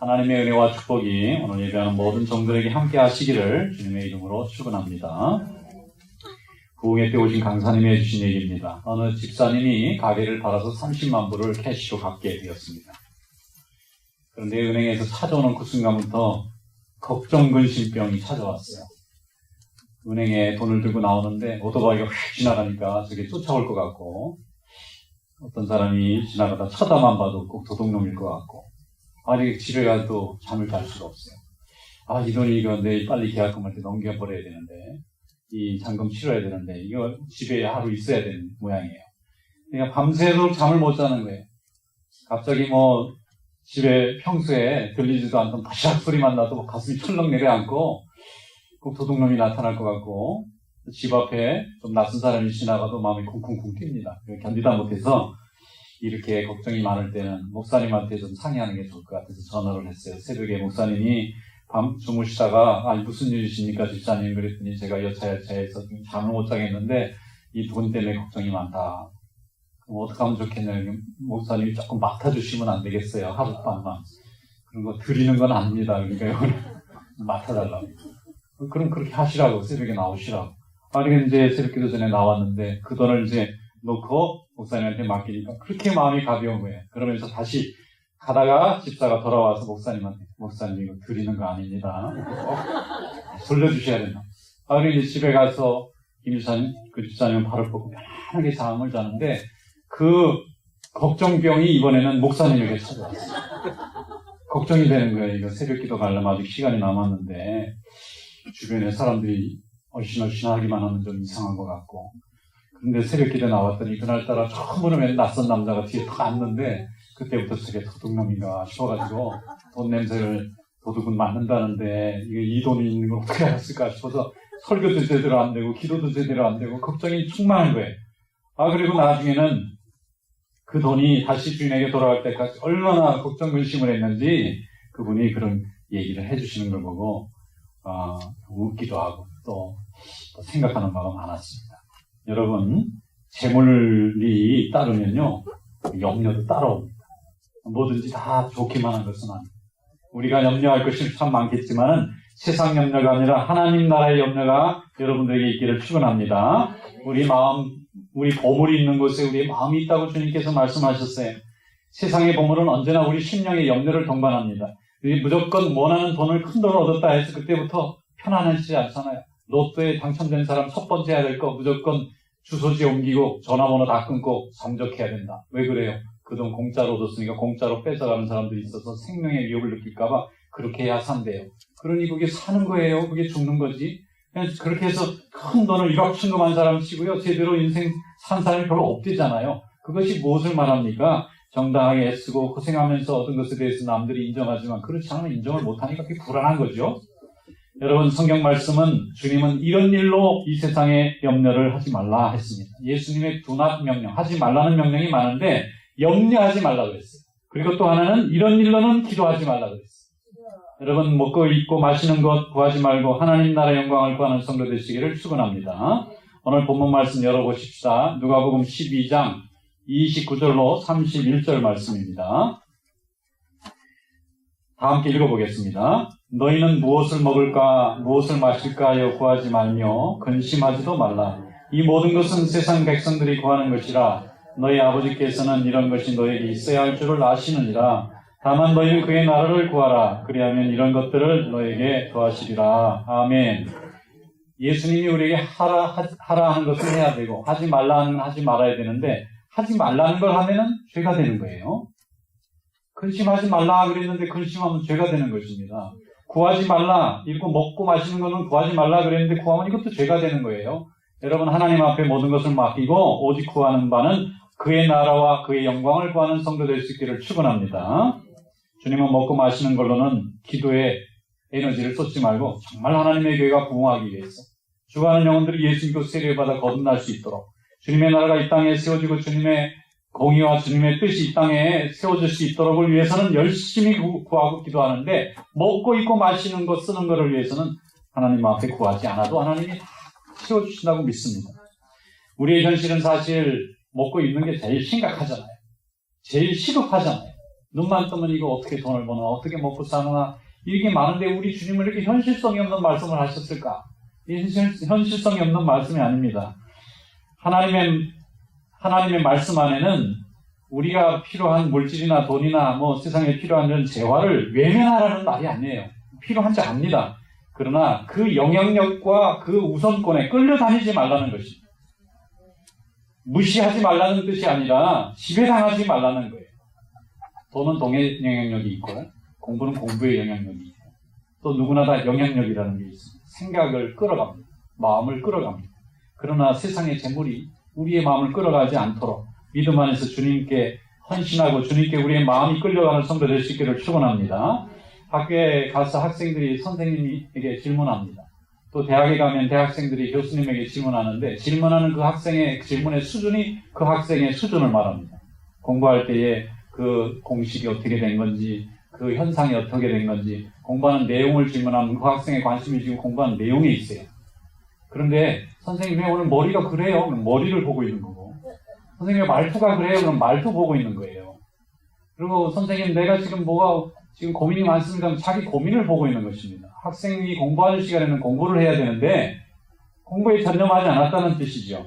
하나님의 은혜와 축복이 오늘 예배하는 모든 종들에게 함께 하시기를 주님의 이름으로 축원합니다. 부흥회 때 오신 강사님이 해주신 얘기입니다. 어느 집사님이 가게를 팔아서 30만 불을 캐시로 갚게 되었습니다. 그런데 은행에서 찾아오는 그 순간부터 걱정근심병이 찾아왔어요. 은행에 돈을 들고 나오는데 오토바이가 휙 지나가니까 저게 쫓아올 것 같고, 어떤 사람이 지나가다 쳐다만 봐도 꼭 도둑놈일 것 같고, 아직 집에 가도 잠을 잘 수가 없어요. 이 돈이 이거 내일 빨리 계약금할 때 넘겨버려야 되는데, 이 잔금 치러야 되는데, 이거 집에 하루 있어야 되는 모양이에요. 그러니까 밤새도록 잠을 못 자는 거예요. 갑자기 집에 평소에 들리지도 않던 바시락 소리만 나도 가슴이 철렁 내려앉고, 꼭 도둑놈이 나타날 것 같고, 집 앞에 좀 낯선 사람이 지나가도 마음이 쿵쿵쿵 뜁니다. 견디다 못해서 이렇게 걱정이 많을 때는 목사님한테 좀 상의하는 게 좋을 것 같아서 전화를 했어요. 새벽에 목사님이 밤 주무시다가 무슨 일이십니까 집사님? 그랬더니 제가 여차여차해서 잠을 못 자겠는데 이 돈 때문에 걱정이 많다. 그럼 어떻게 하면 좋겠냐고. 목사님이 조금 맡아주시면 안 되겠어요? 하룻밤만. 그런 거 드리는 건 아닙니다. 그러니까 이거는 맡아달라고. 그럼 그렇게 하시라고. 새벽에 나오시라고. 그러니까 이제 새벽기도 전에 나왔는데 그 돈을 이제 놓고 목사님한테 맡기니까 그렇게 마음이 가벼운 거예요. 그러면서 다시 가다가 집사가 돌아와서 목사님한테, 목사님 이거 드리는 거 아닙니다. 돌려주셔야 된다. 그리고 이제 집에 가서 그 집사님은 발을 뻗고 편안하게 잠을 자는데 그 걱정병이 이번에는 목사님에게 찾아왔어요. 걱정이 되는 거예요. 이거 새벽기도 가려면 아직 시간이 남았는데 주변에 사람들이 얼씬얼씬하기만 하면 좀 이상한 것 같고, 근데 새벽기도에 나왔더니 그날따라 처음으로 웬 낯선 남자가 뒤에 탁 앉는데 그때부터 저게 도둑놈인가 싶어가지고 돈 냄새를 도둑은 맡는다는데 이 돈이 있는 걸 어떻게 알았을까 싶어서 설교도 제대로 안 되고 기도도 제대로 안 되고 걱정이 충만한 거예요. 그리고 나중에는 그 돈이 다시 주인에게 돌아갈 때까지 얼마나 걱정 근심을 했는지 그분이 그런 얘기를 해주시는 걸 보고 웃기도 하고 또 생각하는 바가 많았습니다. 여러분, 재물이 따르면요, 염려도 따라옵니다. 뭐든지 다 좋기만 한 것은 아닙니다. 우리가 염려할 것이 참 많겠지만 세상 염려가 아니라 하나님 나라의 염려가 여러분들에게 있기를 축원합니다. 우리 마음, 우리 보물이 있는 곳에 우리의 마음이 있다고 주님께서 말씀하셨어요. 세상의 보물은 언제나 우리 심령의 염려를 동반합니다. 우리 무조건 원하는 돈을 큰 돈을 얻었다 해서 그때부터 편안하지 않잖아요. 로또에 당첨된 사람 첫 번째 해야 될 거 무조건 주소지 옮기고 전화번호 다 끊고 잠적해야 된다. 왜 그래요? 그 돈 공짜로 얻었으니까 공짜로 뺏어가는 사람들이 있어서 생명의 위협을 느낄까봐 그렇게 해야 산대요. 그러니 그게 사는 거예요. 그게 죽는 거지. 그냥 그렇게 해서 큰 돈을 일확천금한 사람 치고요. 제대로 인생 산 사람이 별로 없대잖아요. 그것이 무엇을 말합니까? 정당하게 애쓰고 고생하면서 얻은 것에 대해서 남들이 인정하지만 그렇지 않으면 인정을 못하니까 그게 불안한 거죠. 여러분, 성경 말씀은 주님은 이런 일로 이 세상에 염려를 하지 말라 했습니다. 예수님의 do not 명령, 하지 말라는 명령이 많은데 염려하지 말라 그랬어요. 그리고 또 하나는 이런 일로는 기도하지 말라 그랬어요. 여러분, 먹고 입고 마시는 것 구하지 말고 하나님 나라 영광을 구하는 성도 되시기를 축원합니다. 오늘 본문 말씀 열어보십시다. 누가복음 12장 29절로 31절 말씀입니다. 다 함께 읽어보겠습니다. 너희는 무엇을 먹을까 무엇을 마실까 하여 구하지 말며 근심하지도 말라. 이 모든 것은 세상 백성들이 구하는 것이라. 너희 아버지께서는 이런 것이 너에게 있어야 할 줄을 아시느니라. 다만 너희는 그의 나라를 구하라. 그리하면 이런 것들을 너에게 더하시리라. 아멘. 예수님이 우리에게 하라 하는 것을 해야 되고 하지 말라 하는 건 하지 말아야 되는데 하지 말라는 걸 하면은 죄가 되는 거예요. 근심하지 말라 그랬는데 근심하면 죄가 되는 것입니다. 구하지 말라, 이거 먹고 마시는 거는 구하지 말라 그랬는데 구하면 이것도 죄가 되는 거예요. 여러분, 하나님 앞에 모든 것을 맡기고 오직 구하는 바는 그의 나라와 그의 영광을 구하는 성도 될 수 있기를 축원합니다. 주님은 먹고 마시는 걸로는 기도에 에너지를 쏟지 말고 정말 하나님의 교회가 부흥하기 위해서 죽어가는 영혼들이 예수 믿고 세례받아 거듭날 수 있도록 주님의 나라가 이 땅에 세워지고 주님의 공의와 주님의 뜻이 이 땅에 세워질 수 있도록을 위해서는 열심히 구하고 기도하는데 먹고 입고 마시는 것 쓰는 것을 위해서는 하나님 앞에 구하지 않아도 하나님이 다 채워주신다고 믿습니다. 우리의 현실은 사실 먹고 입는 게 제일 심각하잖아요. 제일 시급하잖아요. 눈만 뜨면 이거 어떻게 돈을 버나, 어떻게 먹고 사느나, 이게 많은데 우리 주님은 이렇게 현실성이 없는 말씀을 하셨을까? 이 현실성이 없는 말씀이 아닙니다. 하나님의 말씀 안에는 우리가 필요한 물질이나 돈이나 세상에 필요한 이런 재화를 외면하라는 말이 아니에요. 필요한지 압니다. 그러나 그 영향력과 그 우선권에 끌려다니지 말라는 것입니다. 무시하지 말라는 뜻이 아니라 지배당하지 말라는 거예요. 돈은 돈의 영향력이 있고 공부는 공부의 영향력이 있고 또 누구나 다 영향력이라는 게 있습니다. 생각을 끌어갑니다. 마음을 끌어갑니다. 그러나 세상의 재물이 우리의 마음을 끌어가지 않도록 믿음 안에서 주님께 헌신하고 주님께 우리의 마음이 끌려가는 성도 될 수 있기를 축원합니다. 학교에 가서 학생들이 선생님에게 질문합니다. 또 대학에 가면 대학생들이 교수님에게 질문하는데 질문하는 그 학생의 질문의 수준이 그 학생의 수준을 말합니다. 공부할 때에 그 공식이 어떻게 된 건지 그 현상이 어떻게 된 건지 공부하는 내용을 질문하면 그 학생의 관심이 지금 공부하는 내용에 있어요. 그런데 선생님 왜 오늘 머리가 그래요? 그럼 머리를 보고 있는 거고 선생님 왜 말투가 그래요? 그럼 말투 보고 있는 거예요. 그리고 선생님 내가 지금 지금 고민이 많습니다. 그럼 자기 고민을 보고 있는 것입니다. 학생이 공부하는 시간에는 공부를 해야 되는데 공부에 전념하지 않았다는 뜻이죠.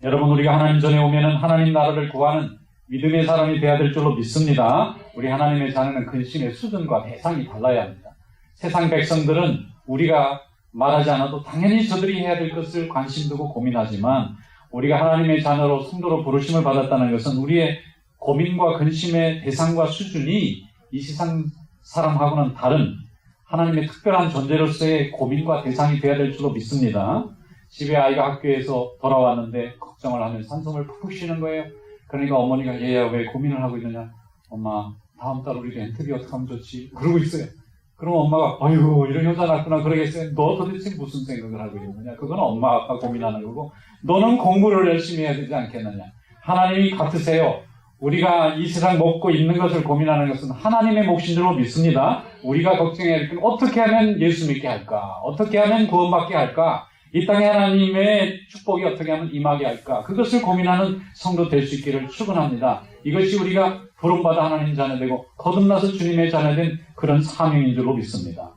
여러분 우리가 하나님 전에 오면은 하나님 나라를 구하는 믿음의 사람이 되어야 될 줄로 믿습니다. 우리 하나님의 자녀는 근심의 수준과 대상이 달라야 합니다. 세상 백성들은 우리가 말하지 않아도 당연히 저들이 해야 될 것을 관심 두고 고민하지만 우리가 하나님의 자녀로 성도로 부르심을 받았다는 것은 우리의 고민과 근심의 대상과 수준이 이 세상 사람하고는 다른 하나님의 특별한 존재로서의 고민과 대상이 되어야 될 줄로 믿습니다. 집에 아이가 학교에서 돌아왔는데 걱정을 하면서 한숨을 푹 쉬는 거예요. 그러니까 어머니가 얘야 왜 고민을 하고 있느냐? 엄마 다음 달 우리 렌트비 어떻게 하면 좋지? 그러고 있어요. 그럼 엄마가 아이고 이런 여자 낳구나 그러겠어요. 너 도대체 무슨 생각을 하고 있느냐? 그건 엄마 아빠 고민하는 거고 너는 공부를 열심히 해야 되지 않겠느냐? 하나님이 같으세요. 우리가 이 세상 먹고 있는 것을 고민하는 것은 하나님의 몫인 줄로 믿습니다. 우리가 걱정해야 할 건 어떻게 하면 예수 믿게 할까? 어떻게 하면 구원받게 할까? 이 땅에 하나님의 축복이 어떻게 하면 임하게 할까? 그것을 고민하는 성도 될 수 있기를 축원합니다. 이것이 우리가 부름받아 하나님 자녀되고 거듭나서 주님의 자녀된 그런 사명인 줄로 믿습니다.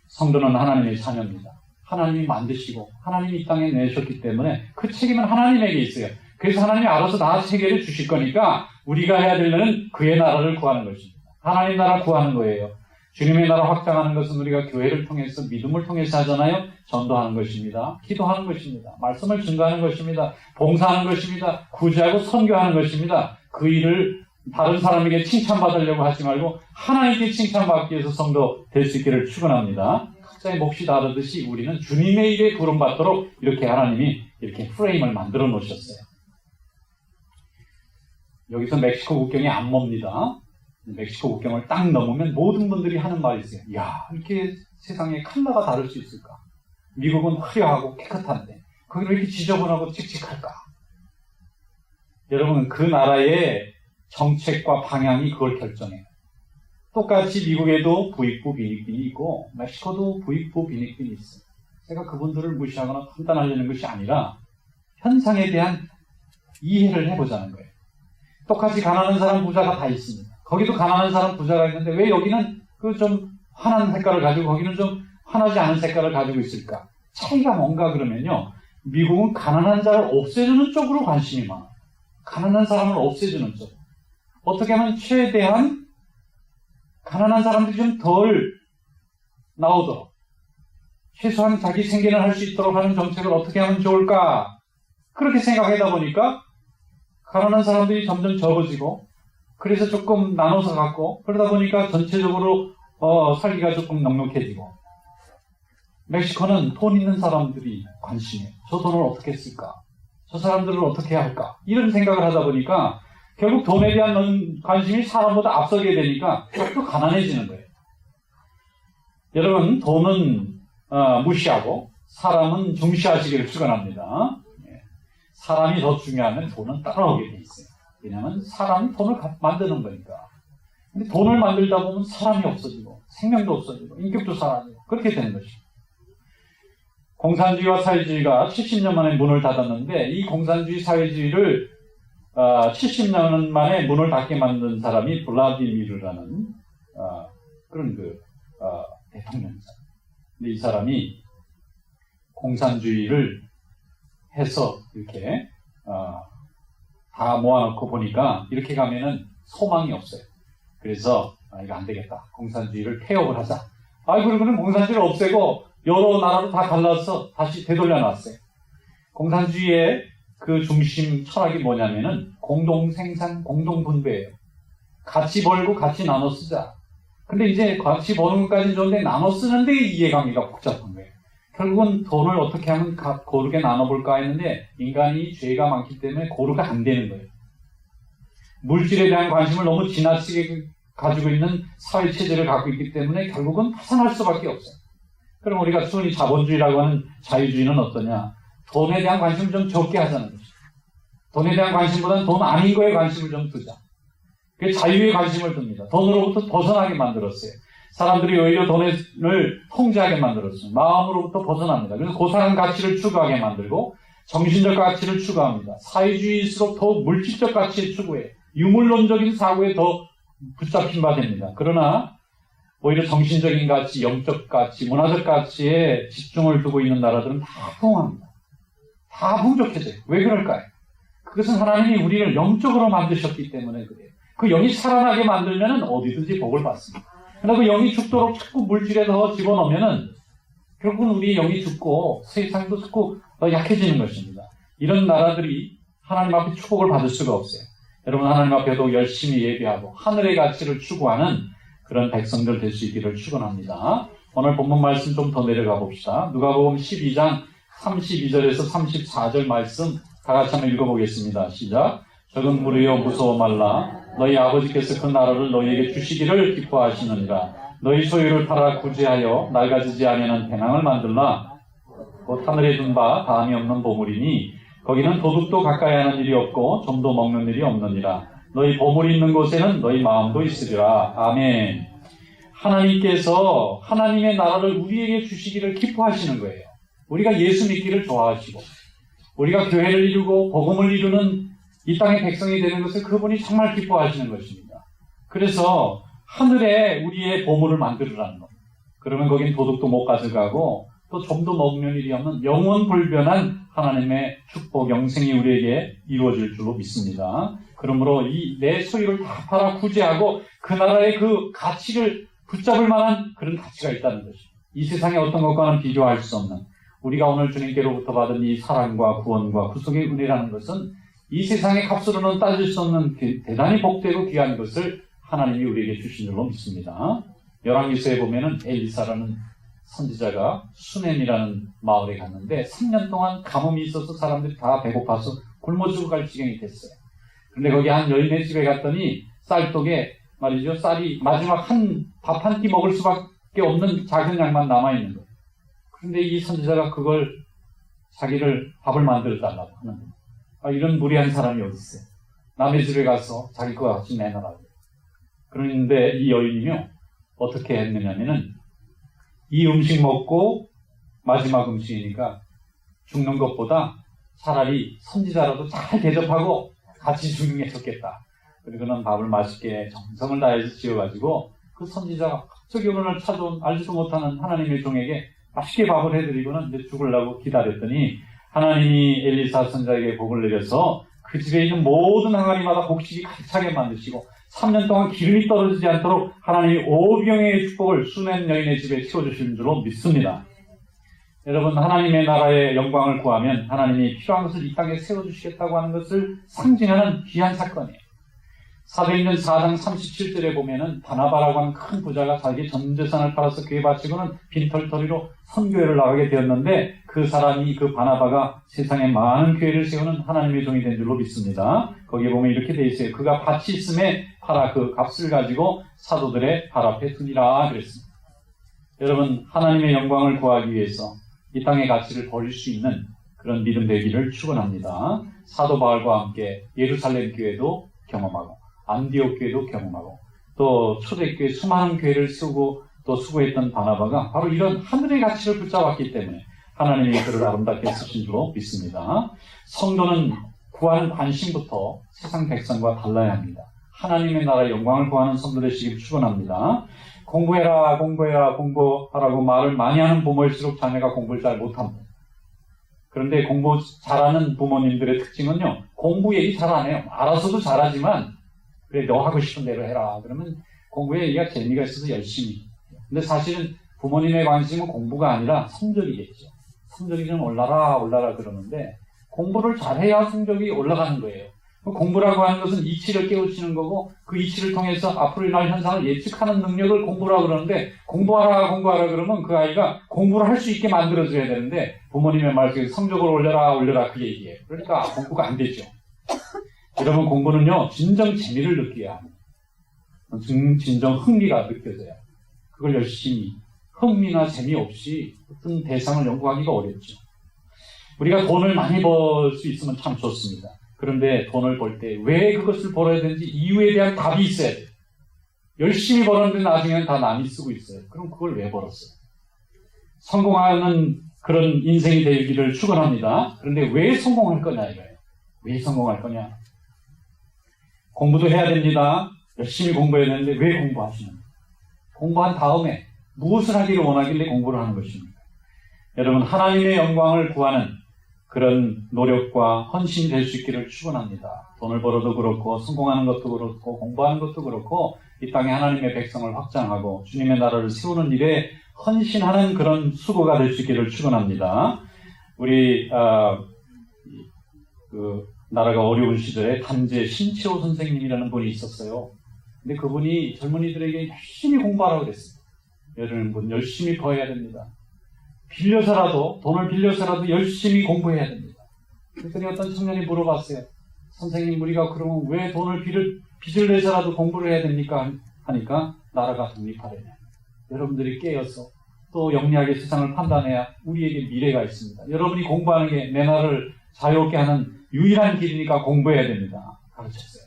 성도는 하나님의 자녀입니다. 하나님이 만드시고 하나님이 이 땅에 내셨기 때문에 그 책임은 하나님에게 있어요. 그래서 하나님이 알아서 다 체계를 주실 거니까 우리가 해야 될 일은 그의 나라를 구하는 것입니다. 하나님 나라 구하는 거예요. 주님의 나라 확장하는 것은 우리가 교회를 통해서 믿음을 통해서 하잖아요. 전도하는 것입니다. 기도하는 것입니다. 말씀을 증거하는 것입니다. 봉사하는 것입니다. 구제하고 선교하는 것입니다. 그 일을 다른 사람에게 칭찬받으려고 하지 말고 하나님께 칭찬받기 위해서 성도 될 수 있기를 축원합니다. 각자의 몫이 다르듯이 우리는 주님의 일에 부름받도록 이렇게 하나님이 이렇게 프레임을 만들어 놓으셨어요. 여기서 멕시코 국경이 안 멉니다. 멕시코 국경을 딱 넘으면 모든 분들이 하는 말이 있어요. 야, 이렇게 세상에 컬러가 다를 수 있을까? 미국은 화려하고 깨끗한데 거기는 왜 이렇게 지저분하고 칙칙할까? 여러분, 그 나라의 정책과 방향이 그걸 결정해요. 똑같이 미국에도 부익부 빈익빈이 있고 멕시코도 부익부 빈익빈이 있어요. 제가 그분들을 무시하거나 판단하려는 것이 아니라 현상에 대한 이해를 해보자는 거예요. 똑같이 가난한 사람 부자가 다 있습니다. 거기도 가난한 사람 부자가 있는데 왜 여기는 그 좀 환한 색깔을 가지고 거기는 좀 환하지 않은 색깔을 가지고 있을까? 차이가 뭔가 그러면요. 미국은 가난한 자를 없애주는 쪽으로 관심이 많아요. 가난한 사람을 없애주는 쪽. 어떻게 하면 최대한 가난한 사람들이 좀 덜 나오도록 최소한 자기 생계를 할 수 있도록 하는 정책을 어떻게 하면 좋을까? 그렇게 생각하다 보니까 가난한 사람들이 점점 적어지고 그래서 조금 나눠서 갖고 그러다 보니까 전체적으로 살기가 조금 넉넉해지고 멕시코는 돈 있는 사람들이 관심이에요. 저 돈을 어떻게 쓸까? 저 사람들을 어떻게 해야 할까? 이런 생각을 하다 보니까 결국 돈에 대한 관심이 사람보다 앞서게 되니까 또 가난해지는 거예요. 여러분, 돈은 무시하고 사람은 중시하시기를 축원합니다. 사람이 더 중요하면 돈은 따라오게 돼 있어요. 왜냐하면 사람이 돈을 만드는 거니까. 근데 돈을 만들다 보면 사람이 없어지고 생명도 없어지고 인격도 사라지고 그렇게 되는 것이죠. 공산주의와 사회주의가 70년 만에 문을 닫았는데 이 공산주의 사회주의를 70년 만에 문을 닫게 만든 사람이 블라디미르라는 그런 대통령이죠. 근데 이 사람이 공산주의를 해서 이렇게 다 모아놓고 보니까 이렇게 가면은 소망이 없어요. 그래서 이거 안 되겠다. 공산주의를 폐업을 하자. 그러고는 공산주의를 없애고 여러 나라로 다 갈라서 다시 되돌려놨어요. 공산주의의 그 중심 철학이 뭐냐면은 공동생산, 공동분배예요. 같이 벌고 같이 나눠 쓰자. 근데 이제 같이 버는 것까지는 좋은데 나눠 쓰는데 이해관계가 복잡한 거예요. 결국은 돈을 어떻게 하면 고르게 나눠볼까 했는데 인간이 죄가 많기 때문에 고르가 안 되는 거예요. 물질에 대한 관심을 너무 지나치게 가지고 있는 사회체제를 갖고 있기 때문에 결국은 파산할 수밖에 없어요. 그럼 우리가 순위 자본주의라고 하는 자유주의는 어떠냐? 돈에 대한 관심을 좀 적게 하자는 것이죠. 돈에 대한 관심보다는 돈 아닌 거에 관심을 좀 두자. 그게 자유에 관심을 둡니다. 돈으로부터 벗어나게 만들었어요. 사람들이 오히려 돈을 통제하게 만들었어요. 마음으로부터 벗어납니다. 그래서 고상한 가치를 추구하게 만들고 정신적 가치를 추구합니다. 사회주의일수록 더 물질적 가치를 추구해요. 유물론적인 사고에 더 붙잡힌 바 됩니다. 그러나 오히려 정신적인 가치, 영적 가치, 문화적 가치에 집중을 두고 있는 나라들은 다 부흥합니다. 다 풍족해져요. 왜 그럴까요? 그것은 하나님이 우리를 영적으로 만드셨기 때문에 그래요. 그 영이 살아나게 만들면 어디든지 복을 받습니다. 그러나 그 영이 죽도록 자꾸 물질에 더 집어넣으면 결국은 우리 영이 죽고 세상도 자꾸 더 약해지는 것입니다. 이런 나라들이 하나님 앞에 축복을 받을 수가 없어요. 여러분 하나님 앞에도 열심히 예배하고 하늘의 가치를 추구하는 그런 백성들 될 수 있기를 축원합니다. 오늘 본문 말씀 좀 더 내려가 봅시다. 누가복음 12장 32절에서 34절 말씀 다 같이 한번 읽어보겠습니다. 시작. 적은 무리여 무서워 말라. 너희 아버지께서 그 나라를 너희에게 주시기를 기뻐하시느니라. 너희 소유를 팔아 구제하여 낡아지지 아니하는 배낭을 만들라. 곧 하늘에 둔 바 다함이 없는 보물이니 거기는 도둑도 가까이 하는 일이 없고 좀도 먹는 일이 없느니라. 너희 보물이 있는 곳에는 너희 마음도 있으리라. 아멘. 하나님께서 하나님의 나라를 우리에게 주시기를 기뻐하시는 거예요. 우리가 예수 믿기를 좋아하시고 우리가 교회를 이루고 복음을 이루는 이 땅의 백성이 되는 것을 그분이 정말 기뻐하시는 것입니다. 그래서 하늘에 우리의 보물을 만들으라는 겁니다. 그러면 거긴 도둑도 못 가져가고 또 좀도 먹는 일이 없는 영원 불변한 하나님의 축복, 영생이 우리에게 이루어질 줄로 믿습니다. 그러므로 이 내 소유를 다 팔아 구제하고 그 나라의 그 가치를 붙잡을 만한 그런 가치가 있다는 것입니다. 이 세상의 어떤 것과는 비교할 수 없는 우리가 오늘 주님께로부터 받은 이 사랑과 구원과 구속의 은혜라는 것은 이 세상의 값으로는 따질 수 없는 대단히 복되고 귀한 것을 하나님이 우리에게 주신 줄로 믿습니다. 열왕기서에 보면은 엘리사라는 선지자가 수넴이라는 마을에 갔는데 3년 동안 가뭄이 있어서 사람들이 다 배고파서 굶어 죽어갈 지경이 됐어요. 그런데 거기 한 여인의 집에 갔더니 쌀독에 말이죠. 쌀이 마지막 밥 한 끼 먹을 수밖에 없는 작은 양만 남아있는 거예요. 그런데 이 선지자가 그걸 자기를 밥을 만들어 달라고 하는 거예요. 이런 무리한 사람이 어디 있어요? 남의 집에 가서 자기 거 같이 내놔라고. 그런데 이 여인이요 어떻게 했느냐면은 이 음식 먹고 마지막 음식이니까 죽는 것보다 차라리 선지자라도 잘 대접하고 같이 죽는 게 좋겠다. 그리고는 밥을 맛있게 정성을 다해서 지어가지고 그 선지자가 갑자기 어느 날 찾아온 알지도 못하는 하나님의 종에게 맛있게 밥을 해드리고는 이제 죽으려고 기다렸더니 하나님이 엘리사 선지자에게 복을 내려서 그 집에 있는 모든 항아리마다 곡식이 가득 차게 만드시고 3년 동안 기름이 떨어지지 않도록 하나님이 오병의 축복을 수넴 여인의 집에 채워주시는 줄로 믿습니다. 여러분 하나님의 나라의 영광을 구하면 하나님이 필요한 것을 이 땅에 세워주시겠다고 하는 것을 상징하는 귀한 사건이에요. 사도행전 4장 37절에 보면은 바나바라고 하는 큰 부자가 자기 전 재산을 팔아서 교회 바치고는 빈털터리로 선교회를 나가게 되었는데 그 사람이 그 바나바가 세상에 많은 교회를 세우는 하나님의 종이 된 줄로 믿습니다. 거기에 보면 이렇게 돼 있어요. 그가 밭이 있음에 팔아 그 값을 가지고 사도들의 발 앞에 두니라 그랬습니다. 여러분 하나님의 영광을 구하기 위해서 이 땅의 가치를 버릴 수 있는 그런 믿음 되기를 축원합니다. 사도 바울과 함께 예루살렘 교회도 경험하고 안디옥 교회도 경험하고 또 초대교회 수많은 교회를 세우고 또 수고했던 바나바가 바로 이런 하늘의 가치를 붙잡았기 때문에 하나님이 그를 아름답게 쓰신 줄로 믿습니다. 성도는 구하는 관심부터 세상 백성과 달라야 합니다. 하나님의 나라의 영광을 구하는 성도 되시길 축원합니다. 공부해라, 공부해라, 공부하라고 말을 많이 하는 부모일수록 자녀가 공부를 잘 못합니다. 그런데 공부 잘하는 부모님들의 특징은요, 공부 얘기 잘 안 해요. 알아서도 잘하지만, 그래, 너 하고 싶은 대로 해라. 그러면 공부 얘기가 재미가 있어서 열심히. 근데 사실은 부모님의 관심은 공부가 아니라 성적이겠죠. 성적이 좀 올라라 그러는데, 공부를 잘해야 성적이 올라가는 거예요. 공부라고 하는 것은 이치를 깨우치는 거고, 그 이치를 통해서 앞으로 일어날 현상을 예측하는 능력을 공부라고 그러는데, 공부하라 그러면 그 아이가 공부를 할 수 있게 만들어줘야 되는데, 부모님의 말씀에 성적을 올려라 그 얘기예요. 그러니까 공부가 안 되죠. 여러분, 공부는요, 진정 재미를 느껴야 합니다. 진정 흥미가 느껴져야. 그걸 열심히, 흥미나 재미없이 어떤 대상을 연구하기가 어렵죠. 우리가 돈을 많이 벌 수 있으면 참 좋습니다. 그런데 돈을 벌 때 왜 그것을 벌어야 되는지 이유에 대한 답이 있어야 돼요. 열심히 벌었는데 나중에는 다 남이 쓰고 있어요. 그럼 그걸 왜 벌었어요? 성공하는 그런 인생이 되기를 축원합니다. 그런데 왜 성공할 거냐 이거예요. 왜 성공할 거냐? 공부도 해야 됩니다. 열심히 공부해야 되는데 왜 공부하시는 거예요? 공부한 다음에 무엇을 하기를 원하길래 공부를 하는 것입니까? 여러분, 하나님의 영광을 구하는 그런 노력과 헌신이 될 수 있기를 축원합니다. 돈을 벌어도 그렇고 성공하는 것도 그렇고 공부하는 것도 그렇고 이 땅에 하나님의 백성을 확장하고 주님의 나라를 세우는 일에 헌신하는 그런 수고가 될 수 있기를 축원합니다. 우리 그 나라가 어려운 시절에 단재 신치호 선생님이라는 분이 있었어요. 근데 그분이 젊은이들에게 열심히 공부하라고 그랬어요. 여러분, 열심히 벌어야 됩니다. 돈을 빌려서라도 열심히 공부해야 됩니다. 그랬더니 어떤 청년이 물어봤어요. 선생님, 우리가 그러면 왜 빚을 내서라도 공부를 해야 됩니까? 하니까 나라가 독립하려냐. 여러분들이 깨어서 또 영리하게 세상을 판단해야 우리에게 미래가 있습니다. 여러분이 공부하는 게 내 나라를 자유롭게 하는 유일한 길이니까 공부해야 됩니다. 가르쳤어요.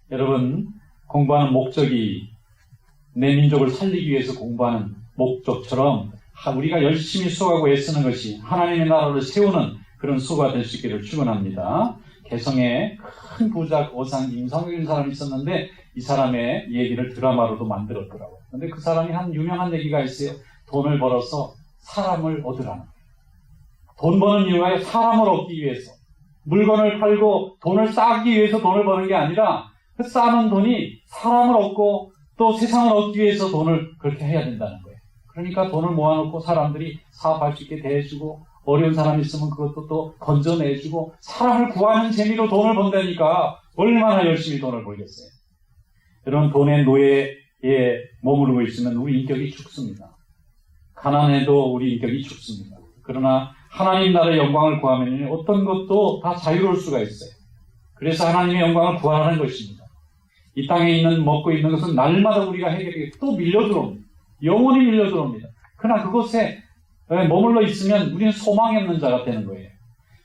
여러분, 공부하는 목적이 내 민족을 살리기 위해서 공부하는 목적처럼 우리가 열심히 수고하고 애쓰는 것이 하나님의 나라를 세우는 그런 수고가 될 수 있기를 축원합니다. 개성에 큰 부자 거상 임성혁이라는 사람이 있었는데 이 사람의 얘기를 드라마로도 만들었더라고요. 그런데 그 사람이 한 유명한 얘기가 있어요. 돈을 벌어서 사람을 얻으라는 거예요. 돈 버는 이유가 사람을 얻기 위해서. 물건을 팔고 돈을 쌓기 위해서 돈을 버는 게 아니라 그 쌓는 돈이 사람을 얻고 또 세상을 얻기 위해서 돈을 그렇게 해야 된다는 거예요. 그러니까 돈을 모아놓고 사람들이 사업할 수 있게 대해주고 어려운 사람이 있으면 그것도 또 건져내주고 사람을 구하는 재미로 돈을 번다니까 얼마나 열심히 돈을 벌겠어요. 여러분, 돈의 노예에 머무르고 있으면 우리 인격이 죽습니다. 가난해도 우리 인격이 죽습니다. 그러나 하나님 나라의 영광을 구하면 어떤 것도 다 자유로울 수가 있어요. 그래서 하나님의 영광을 구하라는 것입니다. 이 땅에 있는 먹고 있는 것은 날마다 우리가 해결하게 또 밀려들어옵니다. 영원히 밀려들어옵니다. 그러나 그곳에 머물러 있으면 우리는 소망이 없는 자가 되는 거예요.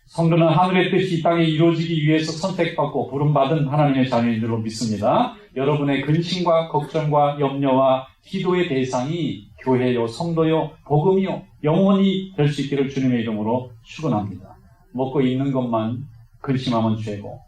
성도는 하늘의 뜻이 이 땅에 이루어지기 위해서 선택받고 부름받은 하나님의 자녀인 줄로 믿습니다. 여러분의 근심과 걱정과 염려와 기도의 대상이 교회요, 성도요, 복음이요, 영원히 될 수 있기를 주님의 이름으로 축원합니다. 먹고 있는 것만 근심하면 죄고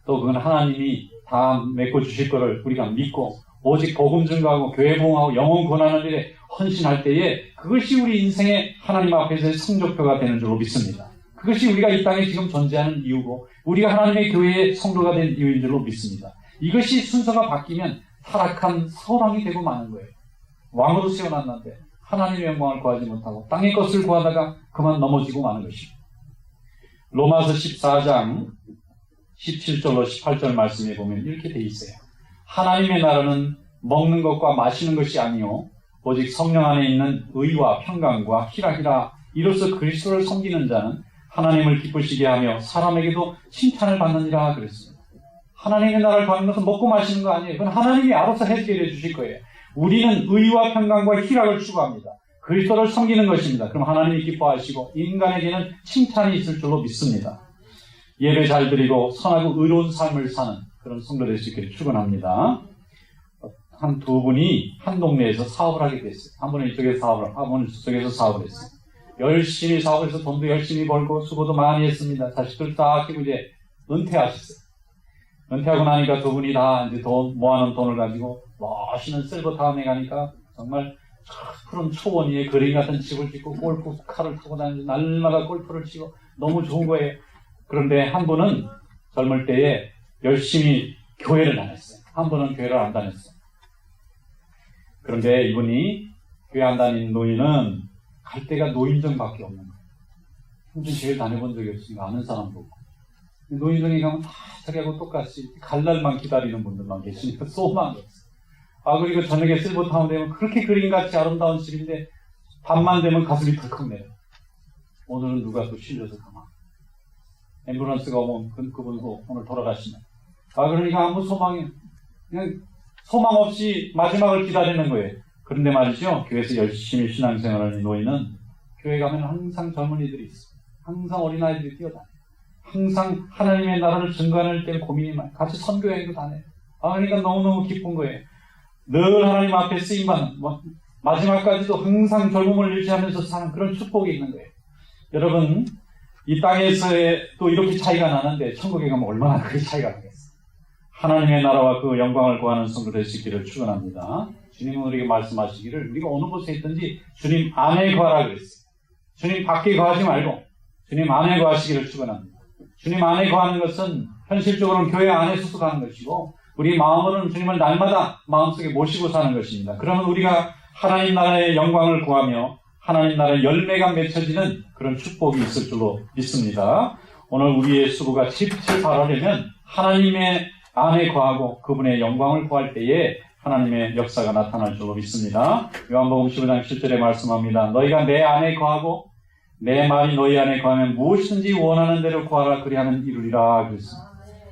또 그건 하나님이 다 메꿔 주실 것을 우리가 믿고 오직 복음 증거하고 교회 부흥하고 영혼 권하는 일에 헌신할 때에 그것이 우리 인생의 하나님 앞에서의 성적표가 되는 줄로 믿습니다. 그것이 우리가 이 땅에 지금 존재하는 이유고 우리가 하나님의 교회의 성도가 된 이유인 줄로 믿습니다. 이것이 순서가 바뀌면 타락한 사울왕이 되고 마는 거예요. 왕으로 세워놨는데 하나님의 영광을 구하지 못하고 땅의 것을 구하다가 그만 넘어지고 마는 것입니다. 로마서 14장 17절로 18절 말씀에 보면 이렇게 돼 있어요. 하나님의 나라는 먹는 것과 마시는 것이 아니요 오직 성령 안에 있는 의와 평강과 희락이라. 이로써 그리스도를 섬기는 자는 하나님을 기쁘시게 하며 사람에게도 칭찬을 받느니라 그랬습니다. 하나님의 나라를 구하는 것은 먹고 마시는 거 아니에요. 그건 하나님이 알아서 해결해 주실 거예요. 우리는 의와 평강과 희락을 추구합니다. 그리스도를 섬기는 것입니다. 그럼 하나님이 기뻐하시고 인간에게는 칭찬이 있을 줄로 믿습니다. 예배 잘 드리고 선하고 의로운 삶을 사는 그런 성도 될 수 있기를 축원합니다. 한 두 분이 한 동네에서 사업을 하게 됐어요. 한 분은 이쪽에서 사업을 하고 한 분은 저쪽에서 사업을 했어요. 열심히 사업을 해서 돈도 열심히 벌고 수고도 많이 했습니다. 자식들 다 키우고 이제 은퇴하셨어요. 은퇴하고 나니까 두 분이 다 이제 모아놓은 돈을 가지고 멋있는 실버타운에 가니까 정말 푸른 초원 위에 그림 같은 집을 짓고 골프카를 타고 다니면서 날마다 골프를 치고 너무 좋은 거예요. 그런데 한 분은 젊을 때에 열심히 교회를 다녔어요. 한 분은 교회를 안 다녔어요. 그런데 이분이 교회 안 다니는 노인은 갈 데가 노인정밖에 없는 거예요. 평생 교회 다녀본 적이 없으니까 아는 사람도 없고. 노인정에 가면 다 자기하고 똑같이 갈 날만 기다리는 분들만 계시니까 소망이 없어요. 그리고 저녁에 실버타운 되면 그렇게 그림같이 아름다운 집인데 밤만 되면 가슴이 덜컥 내려. 오늘은 누가 또 실려서 가나. 앰뷸런스가 오면 그분 오늘 돌아가시네. 그러니까 아무 소망이, 그냥 소망 없이 마지막을 기다리는 거예요. 그런데 말이죠. 교회에서 열심히 신앙생활하는 노인은 교회 가면 항상 젊은이들이 있어요. 항상 어린아이들이 뛰어다녀요. 항상 하나님의 나라를 증거하는 때 고민이 많아요. 같이 선교여행도 다녀요. 그러니까 너무너무 기쁜 거예요. 늘 하나님 앞에 쓰임받는, 마지막까지도 항상 젊음을 유지하면서 사는 그런 축복이 있는 거예요. 여러분, 이 땅에서의 또 이렇게 차이가 나는데 천국에 가면 얼마나 그 차이가 나겠어요. 하나님의 나라와 그 영광을 구하는 성도 될 수 있기를 축원합니다. 주님은 우리에게 말씀하시기를 우리가 어느 곳에 있든지 주님 안에 거하라 그랬어요. 주님 밖에 거하지 말고 주님 안에 거하시기를 축원합니다. 주님 안에 거하는 것은 현실적으로는 교회 안에 소속하는 것이고 우리 마음으로는 주님을 날마다 마음속에 모시고 사는 것입니다. 그러면 우리가 하나님 나라의 영광을 구하며 하나님 나라의 열매가 맺혀지는 그런 축복이 있을 줄로 믿습니다. 오늘 우리의 수고가 질질 발하려면 하나님의 안에 거하고 그분의 영광을 구할 때에 하나님의 역사가 나타날 줄로 믿습니다. 요한복음 15장 7절에 말씀합니다. 너희가 내 안에 거하고 내 말이 너희 안에 거하면 무엇이든지 원하는 대로 구하라 그리하면 이루리라 그랬습니다.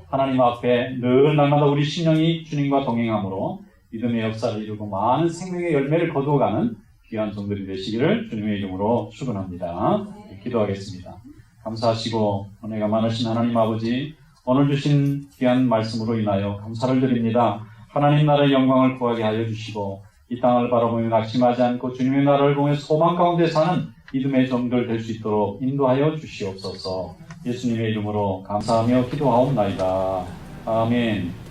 하나님 앞에 늘 날마다 우리 심령이 주님과 동행함으로 믿음의 역사를 이루고 많은 생명의 열매를 거두어가는 귀한 종들이 되시기를 주님의 이름으로 축원합니다. 기도하겠습니다. 감사하시고 은혜가 많으신 하나님 아버지, 오늘 주신 귀한 말씀으로 인하여 감사를 드립니다. 하나님 나라의 영광을 구하게 하여 주시고 이 땅을 바라보며 낙심하지 않고 주님의 나라를 보며 소망 가운데 사는 믿음의 종들 될 수 있도록 인도하여 주시옵소서. 예수님의 이름으로 감사하며 기도하옵나이다. 아멘.